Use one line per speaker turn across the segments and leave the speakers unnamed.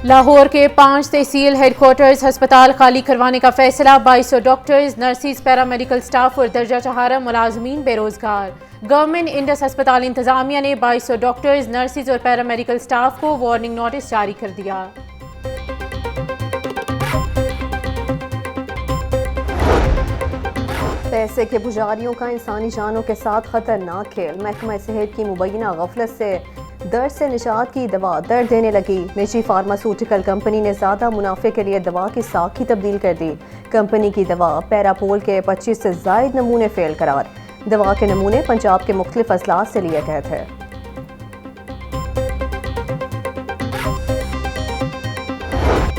लाहौर के 5 तहसील हेडक्वार्टर्स अस्पताल खाली करवाने का फैसला। 2200 डॉक्टर्स, नर्सिस, पैरामेडिकल स्टाफ और दर्जा चहारा मुलाजमीन बेरोजगार। गवर्नमेंट इंडस अस्पताल इंतजामिया ने 2200 डॉक्टर्स, नर्सिस और पैरामेडिकल स्टाफ को वार्निंग नोटिस जारी कर दिया।
पैसे के पुजारियों का इंसानी जानों के साथ खतरनाक खेल। महकमा सेहत की मुबैना गफलत से दर्द से निजात की दवा दर्द देने लगी। निजी फार्मास्यूटिकल कंपनी ने ज़्यादा मुनाफे के लिए दवा की साख ही तब्दील कर दी। कंपनी की दवा पैरापोल के 25 से ज़ायद नमूने फेल करार। दवा के नमूने पंजाब के मुख्तलिफ अजलात से लिए गए थे।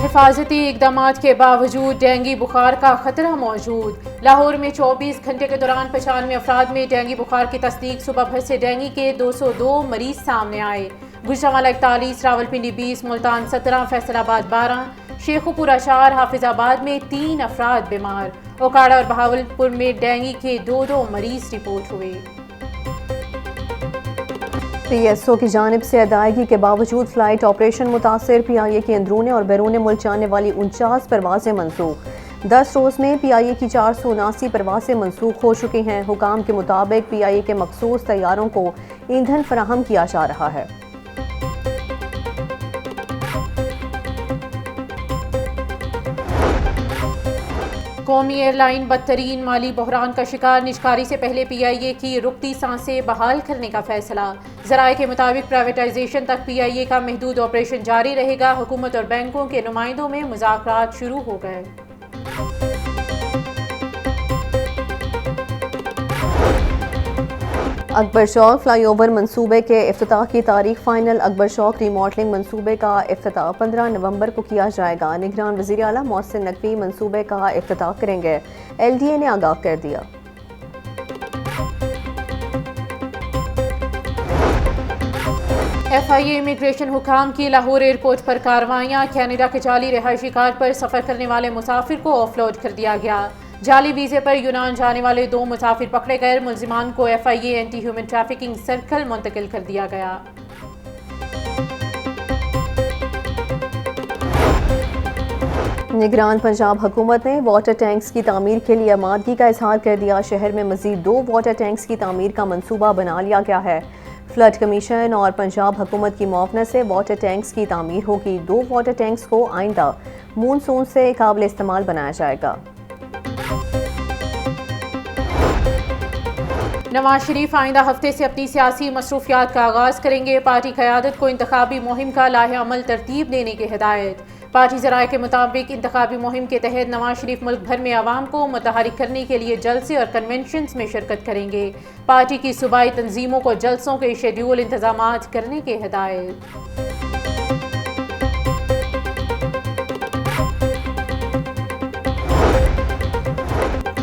हिफाजती इकदामात के बावजूद डेंगू बुखार का खतरा मौजूद। लाहौर में 24 घंटे के दौरान 95 अफराद में डेंगू बुखार की तस्दीक। सुबह भर से डेंगू के 202 मरीज सामने आए। गुजरांवाला 41, रावलपिंडी 20, मुल्तान 17, फैसलाबाद 12, शेखुपुरा 4, हाफिजाबाद में 3 अफराद बीमार। ओकाड़ा और बहावलपुर में डेंगू के 2 मरीज रिपोर्ट हुए।
PSO की जानिब से अदायगी के बावजूद फ्लाइट ऑपरेशन मुतासर। PIA की अंदरून और बैरून मुल्क जाने वाली 49 परवाजें मनसूख। 10 रोज में PIA की 479 परवाजें मनसूख हो चुकी हैं। हुकाम के मुताबिक PIA के मखसूस तैयारों को ईंधन फराहम किया जा रहा है।
कौमी एयरलाइन बदतरीन माली बहरान का शिकार। निजकारी से पहले PIA की रुकती सांसें बहाल करने का फैसला। जराये के मुताबिक प्राइवेटाइजेशन तक PIA का महदूद ऑपरेशन जारी रहेगा। हुकूमत और बैंकों के नुमाइंदों में मुज़ाकरात शुरू हो गए।
अकबर चौक फ्लाईओवर मंसूबे के इफ्तिताह की तारीख फाइनल। अकबर चौक रीमॉडलिंग मंसूबे का इफ्तिताह 15 नवंबर को किया जाएगा। निगरान वज़ीर आला मोहसिन नकवी मंसूबे का इफ्तिताह करेंगे। LDA ने आगाह कर दिया।
FIA इमिग्रेशन हुकाम की लाहौर एयरपोर्ट पर कार्रवाइयाँ। कैनेडा के जाली रिहायशी कार पर सफर करने वाले मुसाफिर को ऑफलोड कर दिया गया। जाली वीजे पर यूनान जाने वाले 2 मुसाफिर पकड़े गए। मुलजिमान को FIA anti human trafficking circle मुंतकिल कर दिया गया।
निगरान पंजाब हुकूमत ने वाटर टैंक्स की तामीर के लिए आमादगी का इजहार कर दिया। शहर में मजीद 2 वाटर टैंक्स की तामीर का मनसूबा बना लिया गया है। फ्लड कमीशन और पंजाब हुकूमत की मुआवनत से वाटर टैंक्स की तामीर होगी। 2 वाटर टैंक्स को आइंदा मूनसून से काबिल इस्तेमाल बनाया जाएगा।
नवाज शरीफ आइंदा हफ्ते से अपनी सियासी मसरूफियात का आगाज करेंगे। पार्टी क़यादत को इंतखाबी मुहिम का लाहे अमल तरतीब देने की हिदायत। पार्टी ज़राए के मुताबिक इंतखाबी मुहिम के तहत नवाज शरीफ मुल्क भर में आवाम को मुतहरिक करने के लिए जलसे और कन्वेंशंस में शिरकत करेंगे। पार्टी की सूबाई तंजीमों को जलसों के शेड्यूल इंतजामात करने की हिदायत।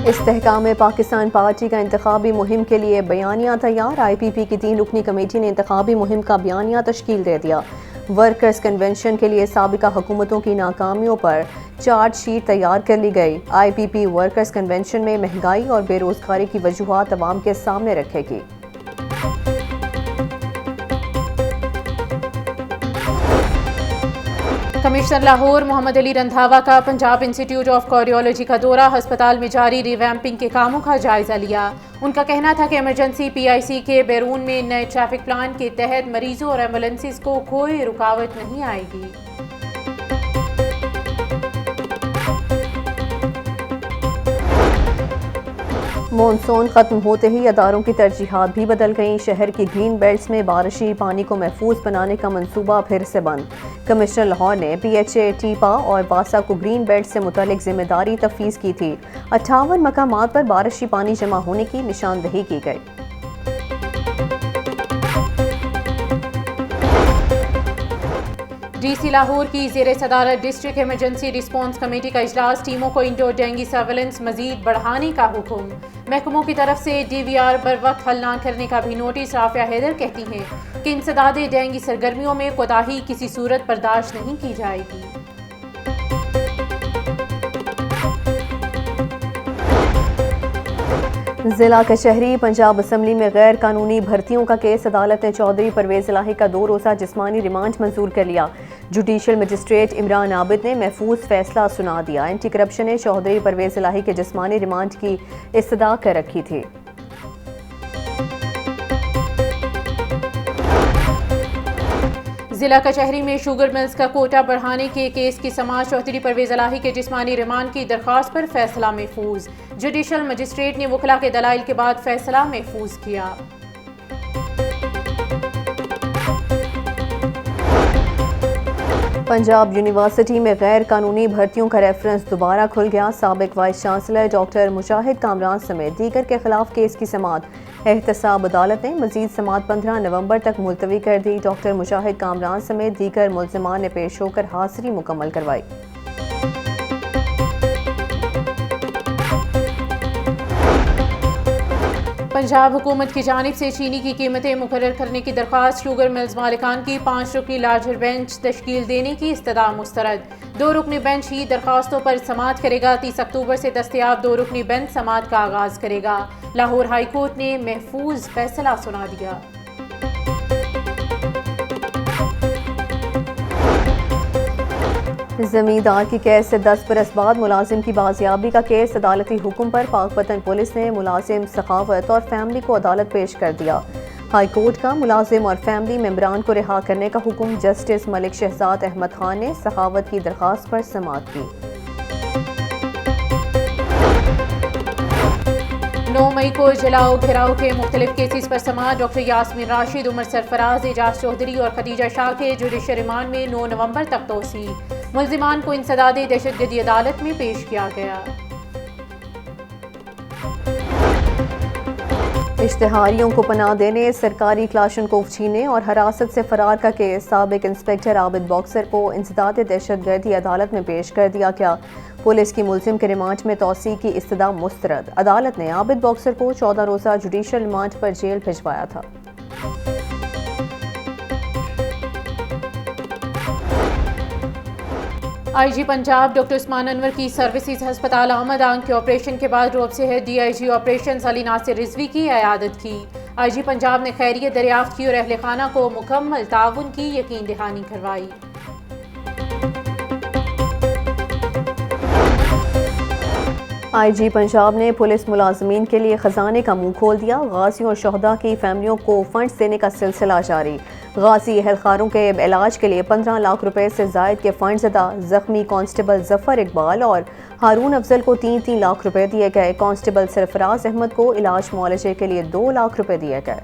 इस्तेहकाम पाकिस्तान पार्टी का इंतखाबी मुहिम के लिए बयानिया तैयार। IPP की 3 रुकनी कमेटी ने इंतखाबी मुहिम का बयानिया तश्कील दे दिया। वर्कर्स कन्वेंशन के लिए साबिका हुकूमतों की नाकामियों पर चार्जशीट तैयार कर ली गई। IPP वर्कर्स कन्वेंशन में महंगाई और बेरोजगारी की वजूहात अवाम के सामने रखेगी।
कमिश्नर लाहौर मोहम्मद अली रंधावा का पंजाब इंस्टीट्यूट ऑफ कार्डियोलॉजी का दौरा। अस्पताल में जारी रिवैम्पिंग के कामों का जायजा लिया। उनका कहना था कि इमरजेंसी PIC के बैरून में नए ट्रैफिक प्लान के तहत मरीजों और एम्बुलेंसेस को कोई रुकावट नहीं आएगी।
मॉनसून खत्म होते ही अदारों की तरजीहात भी बदल गईं। शहर की ग्रीन बेल्ट्स में बारिशी पानी को महफूज बनाने का मंसूबा फिर से बंद। कमिश्नर लाहौर ने PHA, टीपा और वासा को ग्रीन बेल्ट से मुतालिक जिम्मेदारी तफवीज़ की थी। 58 मकामात पर बारिशी पानी जमा होने की निशानदही की गई।
DC लाहौर की ज़ेरे सदारत डिस्ट्रिक्ट इमरजेंसी रिस्पांस कमेटी का इजलास। टीमों को इंडोर डेंगू सर्वेलेंस मजीद बढ़ाने का हुक्म। महकमों की तरफ से DVR बर वक्त हल न करने का भी नोटिस। राफिया हैदर कहती हैं कि इंसदादे डेंगू सरगर्मियों में कोताही किसी सूरत बर्दाश्त नहीं की जाएगी।
जिला कचहरी पंजाब असम्बली में गैर कानूनी भर्तियों का केस। अदालत ने चौधरी परवेज इलाही का 2 रोज़ा जिस्मानी रिमांड मंजूर कर लिया। जुडिशल मजिस्ट्रेट इमरान आबिद ने महफूज फैसला सुना दिया। एंटी करप्शन ने चौधरी परवेज इलाही के जिस्मानी रिमांड की इस्तदा कर रखी थी।
जिला कचहरी में शुगर मिल्स का कोटा बढ़ाने के केस की समाअत चौधरी परवेज इलाही के जिस्मानी रिमांड की दरख्वास्त पर फैसला महफूज। जुडिशल मजिस्ट्रेट ने वकला के दलाइल के बाद फैसला महफूज किया।
पंजाब यूनिवर्सिटी में गैर कानूनी भर्तियों का रेफरेंस दोबारा खुल गया। साबिक vice chancellor doctor Mushahid Kamran समेत दीगर के खिलाफ केस की समाअत एहतसाब अदालत ने मजीद समाअत 15 नवंबर तक मुलतवी कर दी। डॉक्टर मुशाहिद कामरान समेत दीगर मुल्ज़िमान ने पेश होकर हाज़िरी मुकम्मल करवाई।
पंजाब हुकूमत की जानिब से चीनी की कीमतें मुकर्रर करने की दरख्वास्त। शुगर मिल्स मालिकान की 5 रुकनी लार्जर बेंच तश्कील देने की इस्तदा मुस्तरद। 2 रुकनी बेंच ही दरख्वास्तों पर समाअत करेगा। 30 अक्टूबर से दस्तयाब 2 रुकनी बेंच समाअत का आगाज करेगा। लाहौर हाई कोर्ट ने महफूज फैसला सुना दिया।
जमींदार की कैद से 10 बरस बाद मुलाजिम की बाजियाबी का केस। अदालती हुक्म पर पाकपतन पुलिस ने मुलाजिम सखावत और फैमिली को अदालत पेश कर दिया। हाई कोर्ट का मुलाजिम और फैमिली मेंबरान को रिहा करने का हुक्म। जस्टिस मलिक शहजाद अहमद खान ने सखावत की दरख्वास्त पर समाअत की।
9 मई को जलाओ घिराव के मुख्तलिफ केसेस पर समाअत। डॉक्टर यास्मीन राशिद, उमर सरफराज, एजाज चौधरी और खदीजा शाह के जुडिशल रिमांड में 9 नवंबर तक तोसी। मुल्जिमान को इंसदादे दहशतगर्दी अदालत में पेश किया गया।
इश्तिहारियों को पनाह देने, सरकारी क्लाशनकोव छीनने और हरासत से फरार का केस। साबिक इंस्पेक्टर आबिद बॉक्सर को इंसदादे दहशतगर्दी अदालत में पेश कर दिया गया। पुलिस की मुल्जिम के रिमांड में तौसी की इस्तदा मुस्तरद। अदालत ने आबिद बॉक्सर को 14 रोज़ा जुडिशल रिमांड पर जेल भिजवाया था।
आईजी पंजाब डॉक्टर उस्मान अनवर की सर्विसेज हस्पताल आमद आंख के ऑपरेशन के बाद रोब से है। डीआईजी ऑपरेशन अली नासिर रिजवी की अयादत की। आईजी पंजाब ने खैरियत दरियाफ्त की और अहले खाना को मुकम्मल ताउन की यकीन दहानी करवाई।
आईजी पंजाब ने पुलिस मुलाजमीन के लिए खजाने का मुंह खोल दिया। गाजियों और शहदा की फैमिलियों को फंड्स देने का सिलसिला जारी। गाजी अहलकारों के इलाज के लिए 15 लाख रुपए से जायद के फंड्स अदा। जख्मी कांस्टेबल जफर इकबाल और हारून अफजल को 3-3 लाख रुपए दिए गए। कांस्टेबल सरफराज अहमद को इलाज मुआलजे के लिए 2 लाख रुपए दिए गए।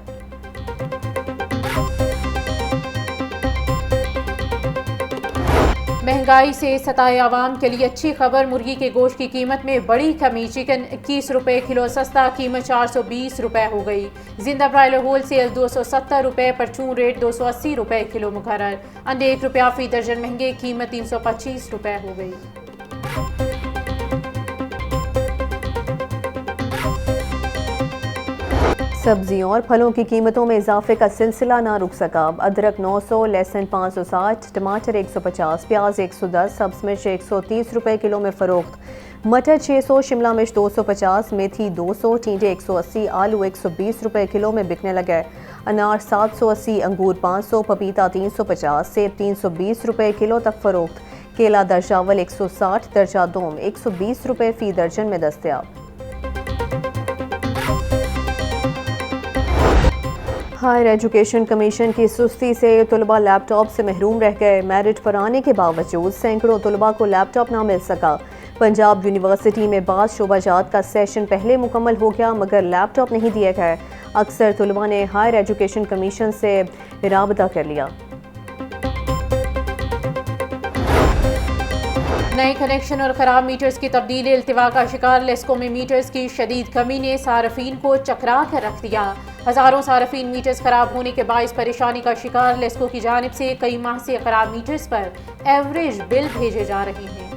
महंगाई से सताए आवाम के लिए अच्छी खबर। मुर्गी के गोश्त की कीमत में बड़ी कमी। चिकन 21 रुपए किलो सस्ता, कीमत 420 रुपए हो गई। जिंदा ब्रायलर होल सेल 270 रुपए, परचून रेट 280 रुपए किलो मुकर्रर। अंडे 1 रुपया फी दर्जन महंगे, कीमत 325 रुपए हो गई।
सब्जियों और फलों की कीमतों में इजाफे का सिलसिला ना रुक सका। अदरक 900, लहसुन 560, टमाटर 150, प्याज 110, सब्ज मिर्च 130 रुपए किलो में फरोख्त। मटर 600, शिमला मिर्च 250, मेथी 200, टींडे 180, आलू 120 रुपए किलो में बिकने लगे। अनार 780, अंगूर 500, पपीता 350, सेब 320 रुपए किलो तक फरोख्त। केला दर्जावल 160, दर्जा दोम 120 रुपए फी दर्जन में दस्तयाब। हायर एजुकेशन कमीशन की सुस्ती से तलबा लैपटॉप से महरूम रह गए। मेरिट पर आने के बावजूद सैकड़ों तलबा को लैपटॉप ना मिल सका। पंजाब यूनिवर्सिटी में बाद शोबाजात का सेशन पहले मुकम्मल हो गया मगर लैपटॉप नहीं दिए गए। अक्सर तलबा ने हायर एजुकेशन कमीशन से राबता कर लिया।
नए कनेक्शन और ख़राब मीटर्स की तब्दीली। इल्तिवा का शिकार लेस्को में मीटर्स की शदीद कमी ने सारफीन को चकरा कर रख दिया। हज़ारों सारफीन मीटर्स ख़राब होने के बायस परेशानी का शिकार। लेस्को की जानिब से कई माह से ख़राब मीटर्स पर एवरेज बिल भेजे जा रहे हैं।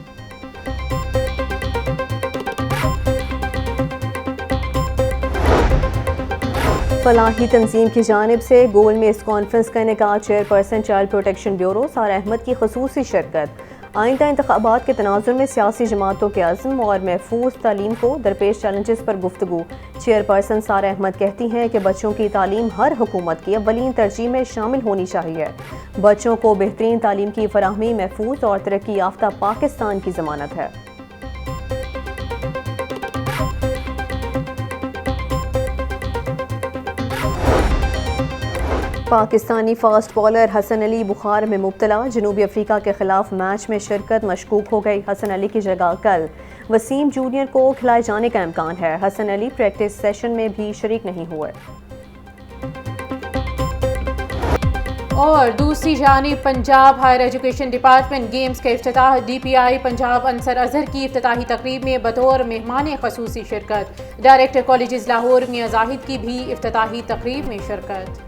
फलाही तंजीम की जानिब से गोल में इस कॉन्फ्रेंस का इनेकाद। चेयरपर्सन चाइल्ड प्रोटेक्शन ब्यूरो सारा अहमद की खसूसी शिरकत। आइंदा इंतखाबात के तनाजुर में सियासी जमातों के अज़्म और महफूज तालीम को दरपेश चैलेंजेस पर गुफ्तगू। चेयरपर्सन सारा अहमद कहती हैं कि बच्चों की तालीम हर हुकूमत की अव्वलीन तरजीह में शामिल होनी चाहिए। बच्चों को बेहतरीन तालीम की फराहमी महफूज और तरक्की याफ्ता पाकिस्तान की ज़मानत है। पाकिस्तानी फास्ट बॉलर हसन अली बुखार में मुब्तला, जनूबी अफ्रीका के खिलाफ मैच में शिरकत मशकूक हो गई। हसन अली की जगह कल वसीम जूनियर को खिलाए जाने का इम्कान है। हसन अली प्रैक्टिस सेशन में भी शरीक नहीं हुए।
और दूसरी जानिब Punjab higher education department games का इफ्तिताह। DPI पंजाब अंसर अजहर की इफ्तिताही तकरीब में बतौर मेहमान खसूसी शिरकत। डायरेक्टर कॉलेजेस लाहौर मियां जाहिद की भी इफ्तिताही तकरीब में शिरकत।